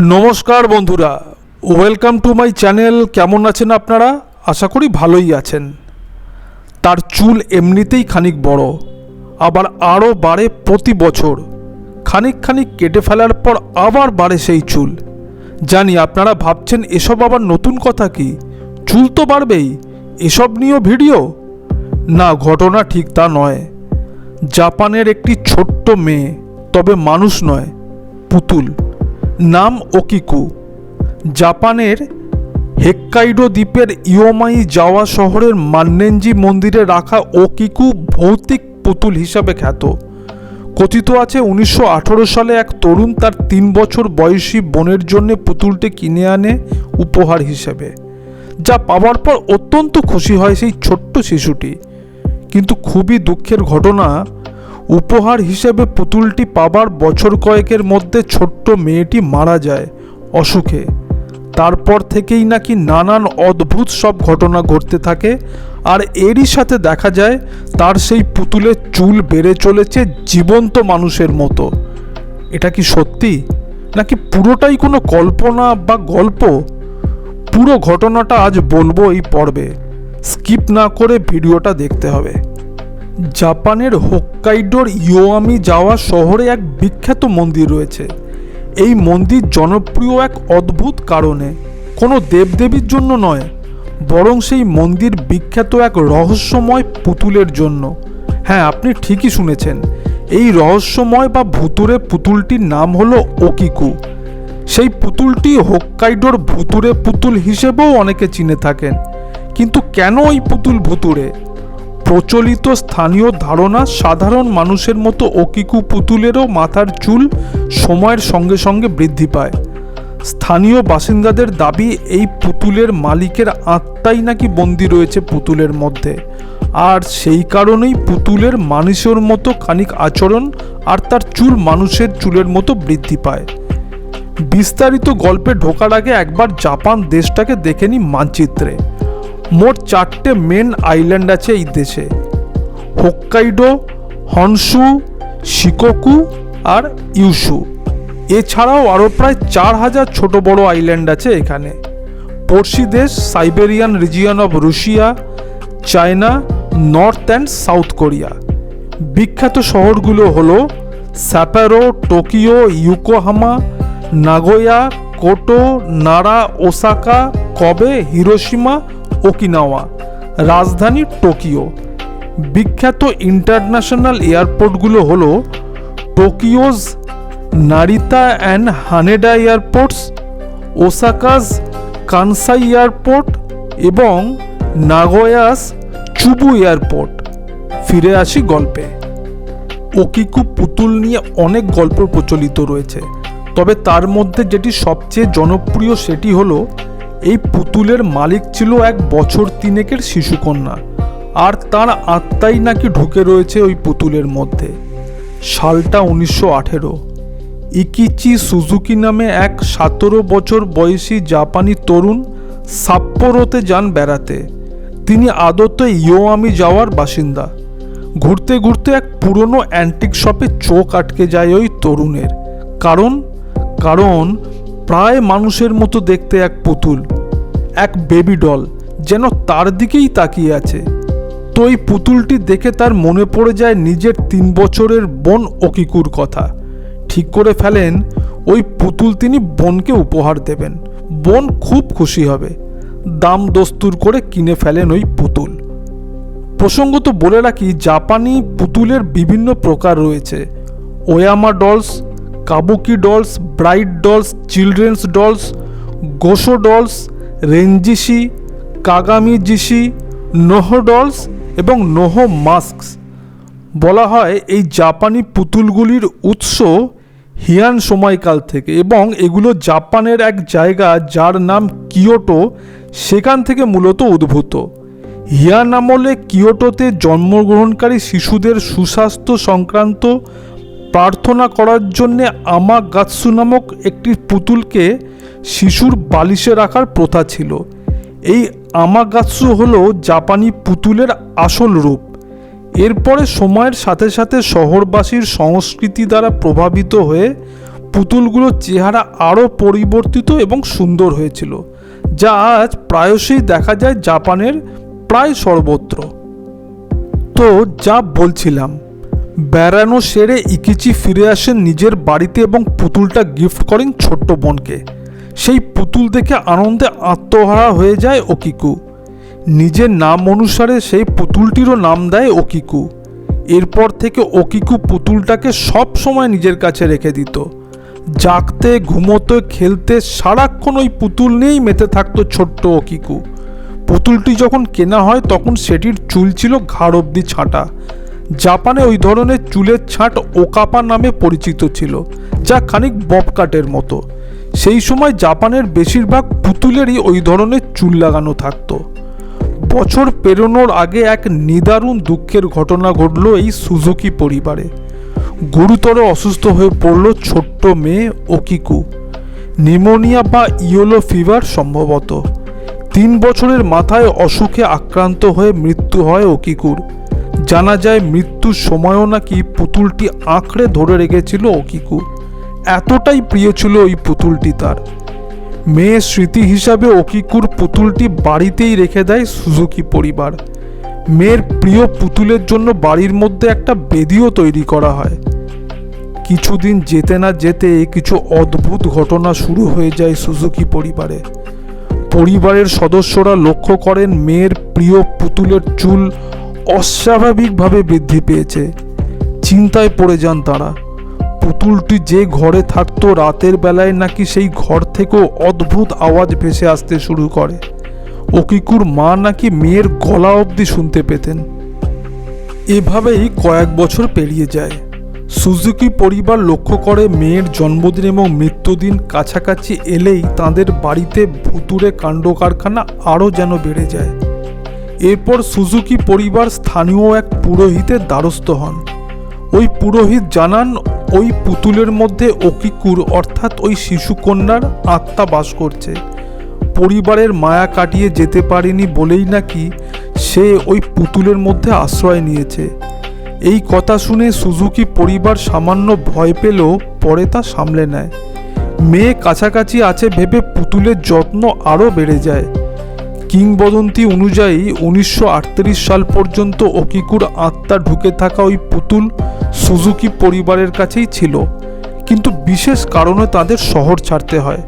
নমস্কার বন্ধুরা, welcome to my channel. কেমন আছেন আপনারা? আশা করি ভালোই আছেন। তার চুল এমনিতেই খানিক বড়, আবার আরও বাড়ে প্রতি বছর। খানিক খানিক কেটে ফেলার পর আবার বাড়ে সেই চুল। জানি আপনারা ভাবছেন এসব আবার নতুন কথা, কি চুল তো বাড়বেই, এসব নিয়েও ভিডিও? না, ঘটনা ঠিক তা নয়। জাপানের একটি ছোট্ট মেয়ে, তবে মানুষ নয়, পুতুল, নাম ওকিকু। জাপানের হোক্কাইডো দ্বীপের ইয়োমাইজাওয়া শহরের মান্নেনজি মন্দিরে রাখা ওকিকু ভৌতিক পুতুল হিসাবে খ্যাত। কথিত আছে 1918 সালে এক তরুণ তার 3 বছর বয়সী বোনের জন্য পুতুলটি কিনে আনে উপহার হিসেবে, যা পাওয়ার পর অত্যন্ত খুশি হয় সেই ছোট্ট শিশুটি। কিন্তু খুবই দুঃখের ঘটনা, উপহার হিসেবে পুতুলটি পাবার বছর কয়েকের মধ্যে ছোট্ট মেয়েটি মারা যায় অসুখে। তারপর থেকেই নাকি নানান অদ্ভুত সব ঘটনা ঘটতে থাকে, আর এরই সাথে দেখা যায় তার সেই পুতুলের চুল বেড়ে চলেছে জীবন্ত মানুষের মতো। এটা কি সত্যি, নাকি পুরোটাই কোনো কল্পনা বা গল্প? পুরো ঘটনাটা আজ বলবো এই পর্বে। স্কিপ না করে ভিডিওটা দেখতে হবে। জাপানের হোক্কাইডোর ইয়োমাইজাওয়া শহরে এক বিখ্যাত মন্দির রয়েছে। এই মন্দির জনপ্রিয় এক অদ্ভুত কারণে, কোনো দেবদেবীর জন্য নয়, বরং সেই মন্দির বিখ্যাত এক রহস্যময় পুতুলের জন্য। হ্যাঁ, আপনি ঠিকই শুনেছেন, এই রহস্যময় বা ভুতুড়ে পুতুলটির নাম হলো ওকিকু। সেই পুতুলটি হোক্কাইডোর ভুতুড়ে পুতুল হিসেবেও অনেকে চিনে থাকেন। কিন্তু কেন এই পুতুল ভুতুড়ে? প্রচলিত স্থানীয় ধারণা, সাধারণ মানুষের মতো ওকিকু পুতুলেরও মাথার চুল সময়ের সঙ্গে সঙ্গে বৃদ্ধি পায়। স্থানীয় বাসিন্দাদের দাবি, এই পুতুলের মালিকের আত্মাই নাকি বন্দী রয়েছে পুতুলের মধ্যে, আর সেই কারণেই পুতুলের মানুষের মতো খানিক আচরণ, আর তার চুল মানুষের চুলের মতো বৃদ্ধি পায়। বিস্তারিত গল্পে ঢোকার আগে একবার জাপান দেশটাকে দেখে নিই মানচিত্রে। মোট 4টে মেন আইল্যান্ড আছে এই দেশে: হোক্কাইডো, হনশু, শিকোকু আর ইউশু। এছাড়াও আরও প্রায় 4000 ছোট বড় আইল্যান্ড আছে এখানে। পড়শি দেশ Siberian region of Russia, China, North and South Korea. বিখ্যাত শহরগুলো হলো Sapporo, Tokyo, Yokohama, Nagoya, Kyoto, Nara, Osaka, Kobe, Hiroshima, Okinawa. রাজধানী টোকিও। বিখ্যাত ইন্টারন্যাশনাল এয়ারপোর্টগুলো হলো Tokyo's Narita and Haneda airports, Osaka's Kansai airport এবং নাগোয়াস চুবু এয়ারপোর্ট। ফিরে আসি গল্পে। ওকিকু পুতুল নিয়ে অনেক গল্প প্রচলিত রয়েছে, তবে তার মধ্যে যেটি সবচেয়ে জনপ্রিয় সেটি হলো এই পুতুলের মালিক ছিল এক বছর 3 শিশুকন্যা, আর তার আত্মাই নাকি ঢুকে রয়েছে ওই পুতুলের মধ্যে। সালটা 1918। ইকিচি সুজুকি নামে এক 17 বছর বয়সী জাপানি তরুণ সাপ্পোরোতে যান বেড়াতে। তিনি আদতে ইয়োমাইজাওয়ার বাসিন্দা। ঘুরতে ঘুরতে এক পুরনো অ্যান্টিক শপে চোখ আটকে যায় ওই তরুণের। কারণ প্রায় মানুষের মতো দেখতে এক পুতুল, এক বেবি ডল, যেন তার দিকেই তাকিয়ে আছে। তো এই পুতুলটি দেখে তার মনে পড়ে যায় নিজের 3 বছরের বোন ওকিকুর কথা। ঠিক করে ফেলেন ওই পুতুল তিনি বোনকে উপহার দেবেন। বোন খুব খুশি হবে। দাম দস্তুর করে কিনে ফেলেন ওই পুতুল। প্রসঙ্গত বলে রাখি, জাপানি পুতুলের বিভিন্ন প্রকার রয়েছে: ওয়ামা dolls, Kabuki dolls, bright dolls, children's dolls, Gosho dolls, Renjishi, Kagamijishi, Noh dolls এবং নোহো মাস্কস। বলা হয় এই জাপানি পুতুলগুলির উৎস হিয়ান সময়কাল থেকে, এবং এগুলো জাপানের এক জায়গা যার নাম কিয়োটো, সেখান থেকে মূলত উদ্ভূত। হিয়ান আমলে কিয়োটোতে জন্মগ্রহণকারী শিশুদের সুস্বাস্থ্য সংক্রান্ত প্রার্থনা করার জন্যে আমাগাতসু নামক একটি পুতুলকে শিশুর বালিশে রাখার প্রথা ছিল। এই আমাগাতসু হলো জাপানি পুতুলের আসল রূপ। এরপরে সময়ের সাথে সাথে শহরবাসীর সংস্কৃতি দ্বারা প্রভাবিত হয়ে পুতুলগুলোর চেহারা আরও পরিবর্তিত এবং সুন্দর হয়েছিল, যা আজ প্রায়শই দেখা যায় জাপানের প্রায় সর্বত্র। তো যা বলছিলাম, বেড়ানো সেরে ইকিচি ফিরে আসেন নিজের বাড়িতে এবং পুতুলটা গিফট করেন ছোট্ট বোনকে। সেই পুতুল দেখে আনন্দে আত্মহারা হয়ে যায় ওকিকু। নিজের নাম অনুসারে সেই পুতুলটিরও নাম দেয় ওকিকু। এরপর থেকে ওকিকু পুতুলটাকে সব সময় নিজের কাছে রেখে দিত। জাগতে, ঘুমোতে, খেলতে সারাক্ষণ ওই পুতুল নিয়েই মেতে থাকতো ছোট্ট ওকিকু। পুতুলটি যখন কেনা হয় তখন সেটির চুল ছিল ঘাড় অবধি ছাঁটা। জাপানে ওই ধরনের চুলের ছাঁট ওকাপা নামে পরিচিত ছিল, যা খানিক ববকাটের মতো। সেই সময় জাপানের বেশিরভাগ পুতুলেরই ওই ধরনের চুল লাগানো থাকতো। বছর পেরোনোর আগে এক নিদারুণ দুঃখের ঘটনা ঘটল এই সুজুকি পরিবারে। গুরুতর অসুস্থ হয়ে পড়ল ছোট্ট মেয়ে ওকিকু। নিউমোনিয়া বা ইয়েলো ফিভার সম্ভবত। 3 বছরের মাথায় অসুখে আক্রান্ত হয়ে মৃত্যু হয় ওকিকুর। জানা যায় মৃত্যুর সময়ও নাকি পুতুলটি আঁকড়ে ধরে রেখেছিল ওকিকু। এতটাই প্রিয় ছিল ওই পুতুলটি তার। মেয়ের স্মৃতি হিসাবে ওকিকুর পুতুলটি বাড়িতেই রেখে দেয় সুজুকি পরিবার। মেয়ের প্রিয় পুতুলের জন্য বাড়ির মধ্যে একটা বেদিও তৈরি করা হয়। কিছুদিন যেতে না যেতে কিছু অদ্ভুত ঘটনা শুরু হয়ে যায় সুজুকি পরিবারে। পরিবারের সদস্যরা লক্ষ্য করেন মেয়ের প্রিয় পুতুলের চুল অস্বাভাবিকভাবে বৃদ্ধি পেয়েছে। চিন্তায় পড়ে যান তারা। পুতুলটি যে ঘরে থাকতো রাতের বেলায় নাকি সেই ঘর থেকেও অদ্ভুত আওয়াজ ভেসে আসতে শুরু করে। ওকিকুর মা নাকি মেয়ের গলা অবধি শুনতে পেতেন। এভাবেই কয়েক বছর পেরিয়ে যায়। সুজুকি পরিবার লক্ষ্য করে মেয়ের জন্মদিন এবং মৃত্যুদিন কাছাকাছি এলেই তাদের বাড়িতে ভুতুড়ে কাণ্ড কারখানা আরও যেন বেড়ে যায়। এরপর সুজুকি পরিবার স্থানীয় এক পুরোহিতের দ্বারস্থ হন। ওই পুরোহিত জানান ওই পুতুলের মধ্যে ওকিকুর অর্থাৎ ওই শিশুকন্যার আত্মা বাস করছে। পরিবারের মায়া কাটিয়ে যেতে পারেনি বলেই নাকি সে ওই পুতুলের মধ্যে আশ্রয় নিয়েছে। এই কথা শুনে সুজুকি পরিবার সামান্য ভয় পেলেও পরে তা সামলে নেয়। মেয়ে কাছাকাছি আছে ভেবে পুতুলের যত্ন আরও বেড়ে যায়। কিংবদন্তি অনুযায়ী 1938 সাল পর্যন্ত ওকিকুর আত্মা ঢুকে থাকা ওই পুতুল সুজুকি পরিবারের কাছেই ছিল, কিন্তু বিশেষ কারণে তাদের শহর ছাড়তে হয়।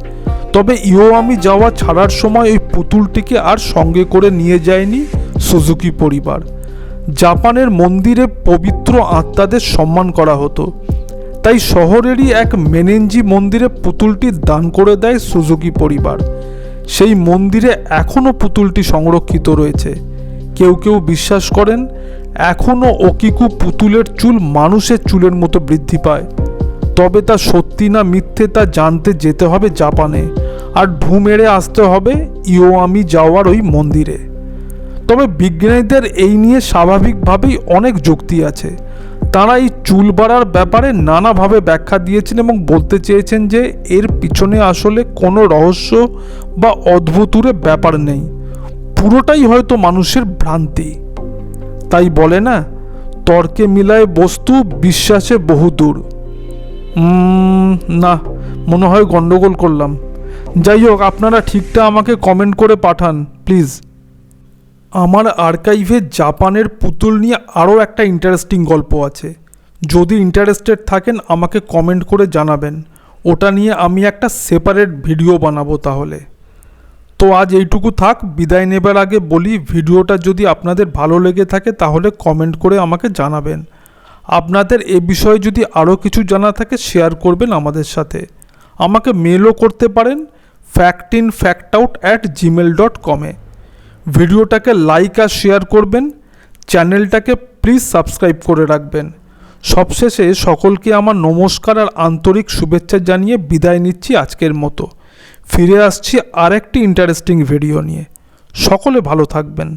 তবে ইওয়ামি যাওয়া ছাড়ার সময় ওই পুতুলটিকে আর সঙ্গে করে নিয়ে যায়নি সুজুকি পরিবার। জাপানের মন্দিরে পবিত্র আত্মাদের সম্মান করা হতো, তাই শহরেরই এক মেনেনজি মন্দিরে পুতুলটি দান করে দেয় সুজুকি পরিবার। সেই মন্দিরে এখনও পুতুলটি সংরক্ষিত রয়েছে। কেউ কেউ বিশ্বাস করেন এখনও ওকিকু পুতুলের চুল মানুষের চুলের মতো বৃদ্ধি পায়। তবে তা সত্যি না মিথ্যে তা জানতে যেতে হবে জাপানে, আর ঢু মেরে আসতে হবে ইওয়ামি যাওয়ার ওই মন্দিরে। তবে বিজ্ঞানীদের এই নিয়ে স্বাভাবিকভাবেই অনেক যুক্তি আছে। তারা এই চুল বাড়ার ব্যাপারে নানাভাবে ব্যাখ্যা দিয়েছেন এবং বলতে চেয়েছেন যে এর পিছনে আসলে কোনো রহস্য বা অদ্ভুতুরে ব্যাপার নেই, পুরোটাই হয়তো মানুষের ভ্রান্তি। তাই বলে না, তর্কে মিলায় বস্তু, বিশ্বাসে বহুদূর। না, মনে হয় গন্ডগোল করলাম। যাই হোক, আপনারা ঠিকটা আমাকে কমেন্ট করে পাঠান প্লিজ। আমার আর্কাইভে জাপানের পুতুল নিয়ে আরও একটা ইন্টারেস্টিং গল্প আছে। যদি ইন্টারেস্টেড থাকেন আমাকে কমেন্ট করে জানাবেন, ওটা নিয়ে আমি একটা সেপারেট ভিডিও বানাবো তাহলে। তো আজ এইটুকু থাক। বিদায় নেবার আগে বলি, ভিডিওটা যদি আপনাদের ভালো লেগে থাকে তাহলে কমেন্ট করে আমাকে জানাবেন। আপনাদের এ বিষয়ে যদি আরও কিছু জানা থাকে শেয়ার করবেন আমাদের সাথে। আমাকে মেলও করতে পারেন factinfactout@gmail.com-এ। ভিডিওটাকে লাইক আর শেয়ার করবেন। চ্যানেলটাকে প্লিজ সাবস্ক্রাইব করে রাখবেন। সবশেষে সকলকে আমার নমস্কার আর আন্তরিক শুভেচ্ছা জানিয়ে বিদায় নিচ্ছি আজকের মতো। ফিরে আসছি আরেকটি ইন্টারেস্টিং ভিডিও নিয়ে। সকলে ভালো থাকবেন।